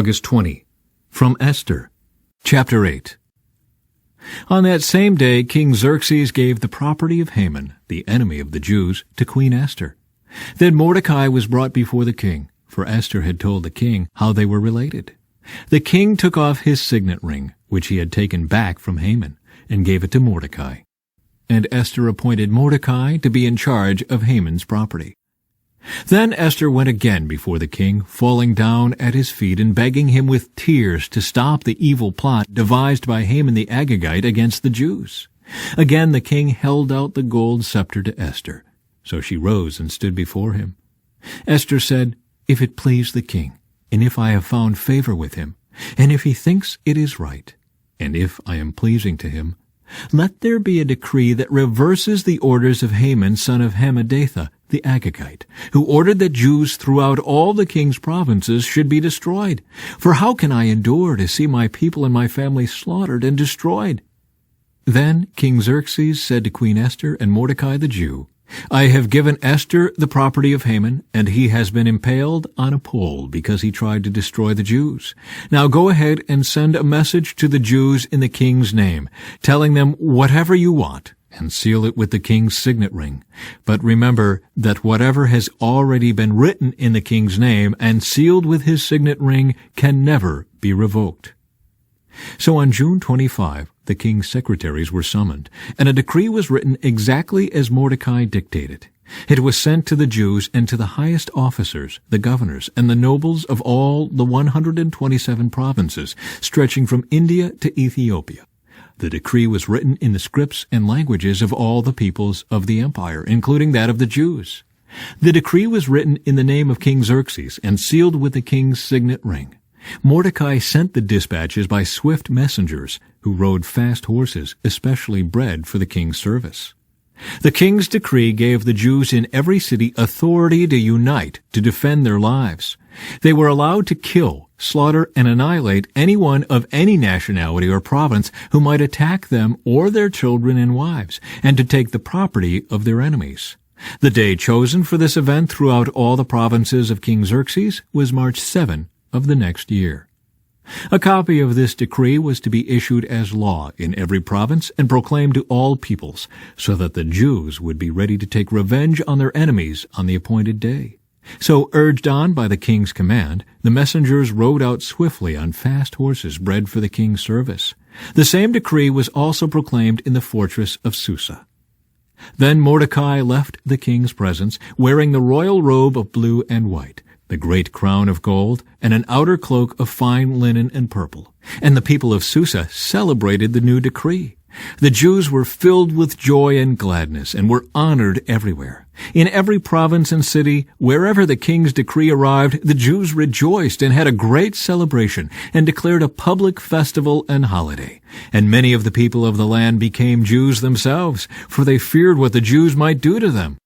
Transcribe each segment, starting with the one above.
August 20. From Esther. Chapter 8. On that same day King Xerxes gave the property of Haman, the enemy of the Jews, to Queen Esther. Then Mordecai was brought before the king, for Esther had told the king how they were related. The king took off his signet ring, which he had taken back from Haman, and gave it to Mordecai. And Esther appointed Mordecai to be in charge of Haman's property. Then Esther went again before the king, falling down at his feet and begging him with tears to stop the evil plot devised by Haman the Agagite against the Jews. Again the king held out the gold scepter to Esther. So she rose and stood before him. Esther said, "If it please the king, and if I have found favor with him, and if he thinks it is right, and if I am pleasing to him, let there be a decree that reverses the orders of Haman son of Hammedatha, the Agagite, who ordered that Jews throughout all the king's provinces should be destroyed. For how can I endure to see my people and my family slaughtered and destroyed?" Then King Xerxes said to Queen Esther and Mordecai the Jew, "I have given Esther the property of Haman, and he has been impaled on a pole because he tried to destroy the Jews. Now go ahead and send a message to the Jews in the king's name, telling them whatever you want, and seal it with the king's signet ring. But remember that whatever has already been written in the king's name and sealed with his signet ring can never be revoked." So on June 25, the king's secretaries were summoned, and a decree was written exactly as Mordecai dictated. It was sent to the Jews and to the highest officers, the governors, and the nobles of all the 127 provinces, stretching from India to Ethiopia. The decree was written in the scripts and languages of all the peoples of the empire, including that of the Jews. The decree was written in the name of King Xerxes and sealed with the king's signet ring. Mordecai sent the dispatches by swift messengers who rode fast horses, especially bred for the king's service. The king's decree gave the Jews in every city authority to unite to defend their lives. They were allowed to kill, slaughter, and annihilate anyone of any nationality or province who might attack them or their children and wives, and to take the property of their enemies. The day chosen for this event throughout all the provinces of King Xerxes was March 7 of the next year. A copy of this decree was to be issued as law in every province and proclaimed to all peoples, so that the Jews would be ready to take revenge on their enemies on the appointed day. So, urged on by the king's command, the messengers rode out swiftly on fast horses bred for the king's service. The same decree was also proclaimed in the fortress of Susa. Then Mordecai left the king's presence, wearing the royal robe of blue and white, the great crown of gold, and an outer cloak of fine linen and purple. And the people of Susa celebrated the new decree. The Jews were filled with joy and gladness, and were honored everywhere. In every province and city, wherever the king's decree arrived, the Jews rejoiced and had a great celebration, and declared a public festival and holiday. And many of the people of the land became Jews themselves, for they feared what the Jews might do to them.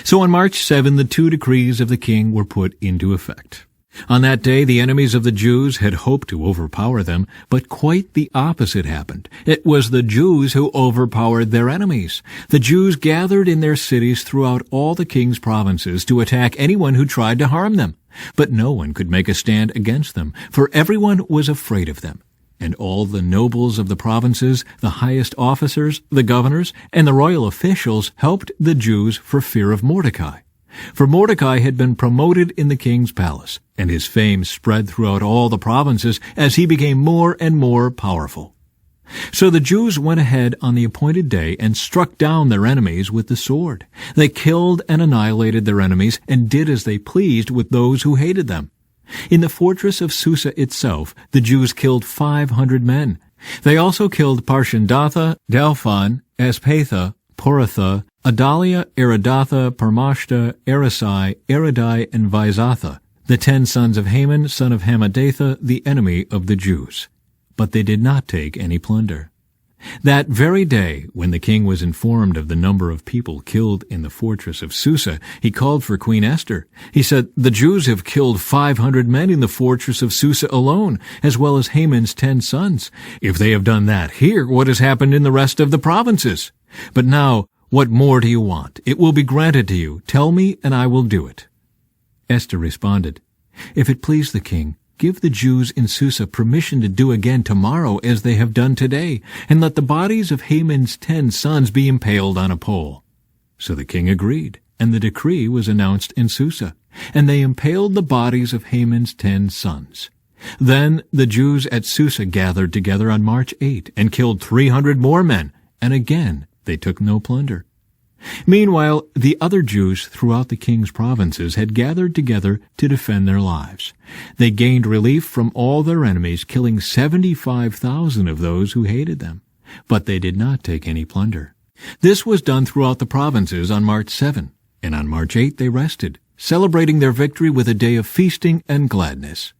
So on March 7, the two decrees of the king were put into effect. On that day, the enemies of the Jews had hoped to overpower them, but quite the opposite happened. It was the Jews who overpowered their enemies. The Jews gathered in their cities throughout all the king's provinces to attack anyone who tried to harm them. But no one could make a stand against them, for everyone was afraid of them. And all the nobles of the provinces, the highest officers, the governors, and the royal officials helped the Jews for fear of Mordecai. For Mordecai had been promoted in the king's palace, and his fame spread throughout all the provinces as he became more and more powerful. So the Jews went ahead on the appointed day and struck down their enemies with the sword. They killed and annihilated their enemies and did as they pleased with those who hated them. In the fortress of Susa itself, the Jews killed 500 men. They also killed Parshandatha, Dalphon, Aspatha, Poratha, Adalia, Aridatha, Parmashta, Arisai, Aridai, and Vizatha, the 10 sons of Haman, son of Hammedatha, the enemy of the Jews. But they did not take any plunder. That very day, when the king was informed of the number of people killed in the fortress of Susa, he called for Queen Esther. He said, "The Jews have killed 500 men in the fortress of Susa alone, as well as Haman's 10 sons. If they have done that here, what has happened in the rest of the provinces? But now, what more do you want? It will be granted to you. Tell me, and I will do it." Esther responded, If it please the king, give the Jews in Susa permission to do again tomorrow as they have done today, and let the bodies of Haman's 10 sons be impaled on a pole." So the king agreed, and the decree was announced in Susa, and they impaled the bodies of Haman's 10 sons. Then the Jews at Susa gathered together on March 8 and killed 300 more men, and again they took no plunder. Meanwhile, the other Jews throughout the king's provinces had gathered together to defend their lives. They gained relief from all their enemies, killing 75,000 of those who hated them. But they did not take any plunder. This was done throughout the provinces on March 7, and on March 8 they rested, celebrating their victory with a day of feasting and gladness.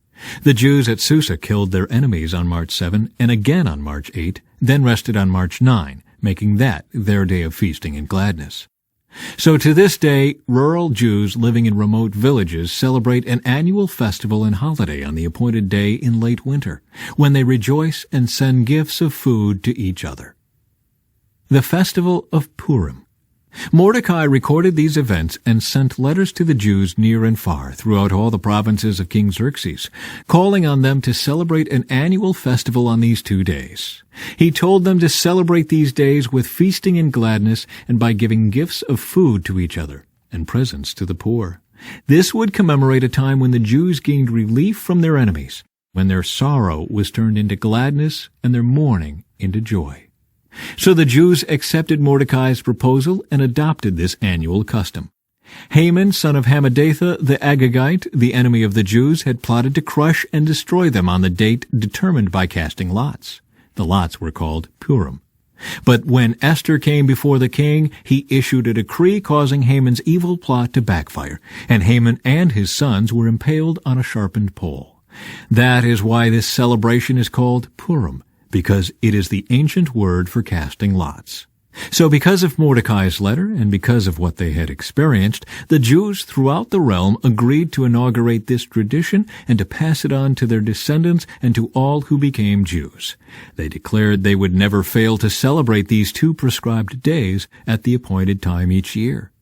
The Jews at Susa killed their enemies on March 7 and again on March 8, then rested on March 9, making that their day of feasting and gladness. So to this day, rural Jews living in remote villages celebrate an annual festival and holiday on the appointed day in late winter, when they rejoice and send gifts of food to each other. The Festival of Purim. Mordecai recorded these events and sent letters to the Jews near and far throughout all the provinces of King Xerxes, calling on them to celebrate an annual festival on these 2 days. He told them to celebrate these days with feasting and gladness and by giving gifts of food to each other and presents to the poor. This would commemorate a time when the Jews gained relief from their enemies, when their sorrow was turned into gladness and their mourning into joy. So the Jews accepted Mordecai's proposal and adopted this annual custom. Haman, son of Hammedatha the Agagite, the enemy of the Jews, had plotted to crush and destroy them on the date determined by casting lots. The lots were called Purim. But when Esther came before the king, he issued a decree causing Haman's evil plot to backfire, and Haman and his sons were impaled on a sharpened pole. That is why this celebration is called Purim, because it is the ancient word for casting lots. So because of Mordecai's letter and because of what they had experienced, the Jews throughout the realm agreed to inaugurate this tradition and to pass it on to their descendants and to all who became Jews. They declared they would never fail to celebrate these 2 prescribed days at the appointed time each year.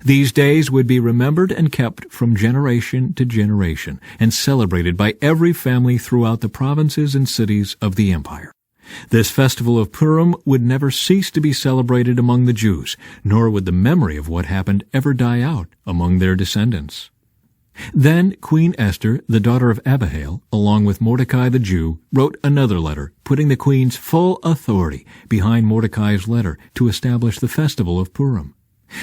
These days would be remembered and kept from generation to generation and celebrated by every family throughout the provinces and cities of the empire. This festival of Purim would never cease to be celebrated among the Jews, nor would the memory of what happened ever die out among their descendants. Then Queen Esther, the daughter of Abihail, along with Mordecai the Jew, wrote another letter, putting the queen's full authority behind Mordecai's letter to establish the festival of Purim.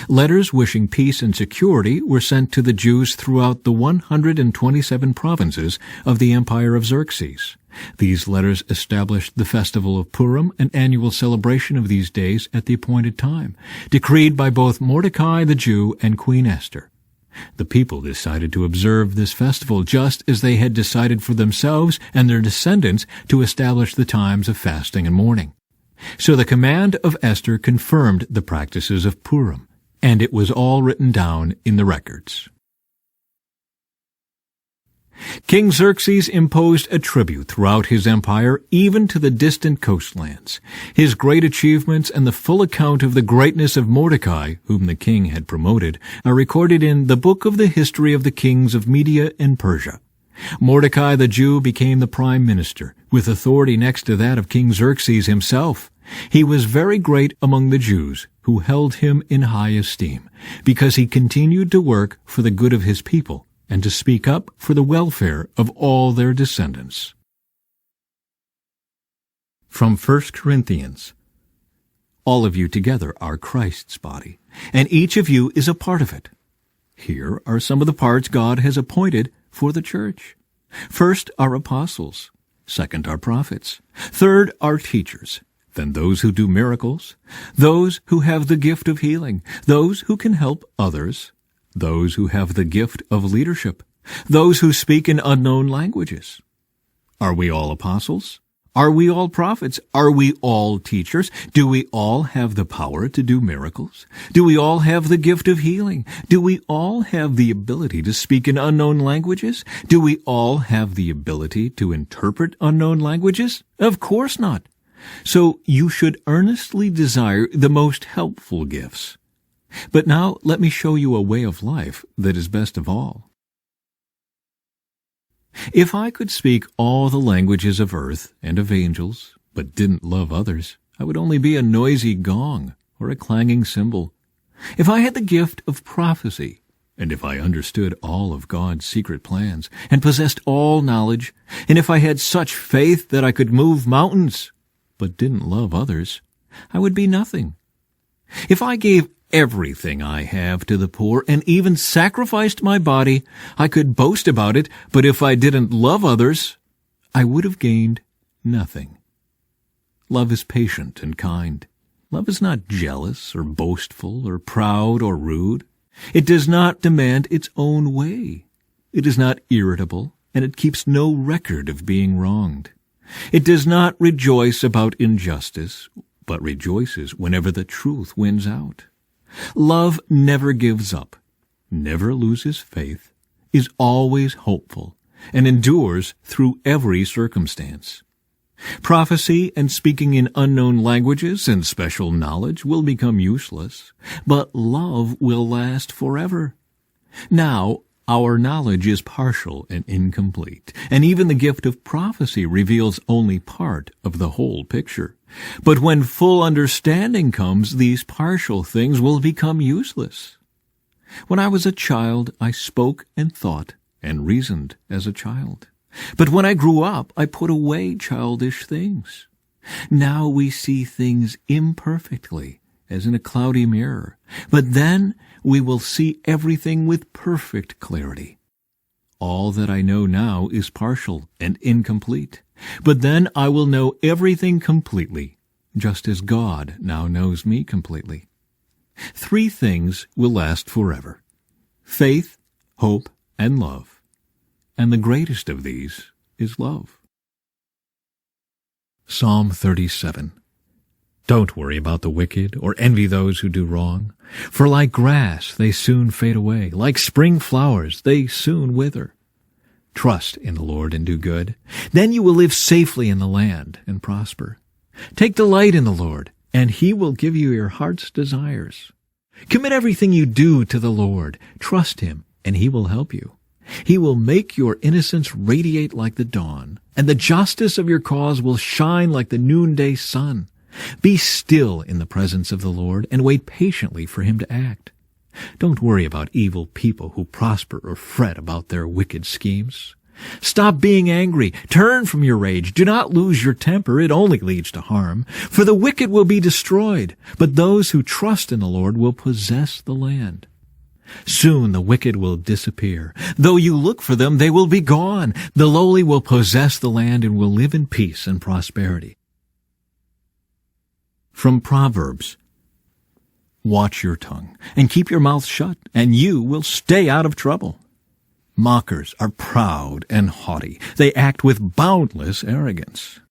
Letters wishing peace and security were sent to the Jews throughout the 127 provinces of the empire of Xerxes. These letters established the festival of Purim, an annual celebration of these days at the appointed time, decreed by both Mordecai the Jew and Queen Esther. The people decided to observe this festival just as they had decided for themselves and their descendants to establish the times of fasting and mourning. So the command of Esther confirmed the practices of Purim, and it was all written down in the records. King Xerxes imposed a tribute throughout his empire, even to the distant coastlands. His great achievements and the full account of the greatness of Mordecai, whom the king had promoted, are recorded in the book of the history of the kings of Media and Persia. Mordecai the Jew became the prime minister, with authority next to that of King Xerxes himself. He was very great among the Jews, who held him in high esteem, because he continued to work for the good of his people and to speak up for the welfare of all their descendants. From 1 Corinthians. All of you together are Christ's body, and each of you is a part of it. Here are some of the parts God has appointed for the church. First are apostles. Second are prophets. Third are teachers. Then those who do miracles. Those who have the gift of healing. Those who can help others. Those who have the gift of leadership. Those who speak in unknown languages. Are we all apostles? Are we all prophets? Are we all teachers? Do we all have the power to do miracles? Do we all have the gift of healing? Do we all have the ability to speak in unknown languages? Do we all have the ability to interpret unknown languages? Of course not. So you should earnestly desire the most helpful gifts. But now let me show you a way of life that is best of all. If I could speak all the languages of earth and of angels, but didn't love others, I would only be a noisy gong or a clanging cymbal. If I had the gift of prophecy, and if I understood all of God's secret plans, and possessed all knowledge, and if I had such faith that I could move mountains, but didn't love others, I would be nothing. If I gave everything I have to the poor, and even sacrificed my body, I could boast about it, but if I didn't love others, I would have gained nothing. Love is patient and kind. Love is not jealous or boastful or proud or rude. It does not demand its own way. It is not irritable, and it keeps no record of being wronged. It does not rejoice about injustice, but rejoices whenever the truth wins out. Love never gives up, never loses faith, is always hopeful, and endures through every circumstance. Prophecy and speaking in unknown languages and special knowledge will become useless, but love will last forever. Now, our knowledge is partial and incomplete, and even the gift of prophecy reveals only part of the whole picture. But when full understanding comes, these partial things will become useless. When I was a child, I spoke and thought and reasoned as a child. But when I grew up, I put away childish things. Now we see things imperfectly, as in a cloudy mirror. But then we will see everything with perfect clarity. All that I know now is partial and incomplete. But then I will know everything completely, just as God now knows me completely. 3 things will last forever: faith, hope, and love. And the greatest of these is love. Psalm 37. Don't worry about the wicked or envy those who do wrong, for like grass they soon fade away, like spring flowers they soon wither. Trust in the Lord and do good. Then you will live safely in the land and prosper. Take delight in the Lord, and He will give you your heart's desires. Commit everything you do to the Lord. Trust Him, and He will help you. He will make your innocence radiate like the dawn, and the justice of your cause will shine like the noonday sun. Be still in the presence of the Lord, and wait patiently for Him to act. Don't worry about evil people who prosper or fret about their wicked schemes. Stop being angry. Turn from your rage. Do not lose your temper. It only leads to harm. For the wicked will be destroyed, but those who trust in the Lord will possess the land. Soon the wicked will disappear. Though you look for them, they will be gone. The lowly will possess the land and will live in peace and prosperity. From Proverbs. Watch your tongue, and keep your mouth shut, and you will stay out of trouble. Mockers are proud and haughty. They act with boundless arrogance.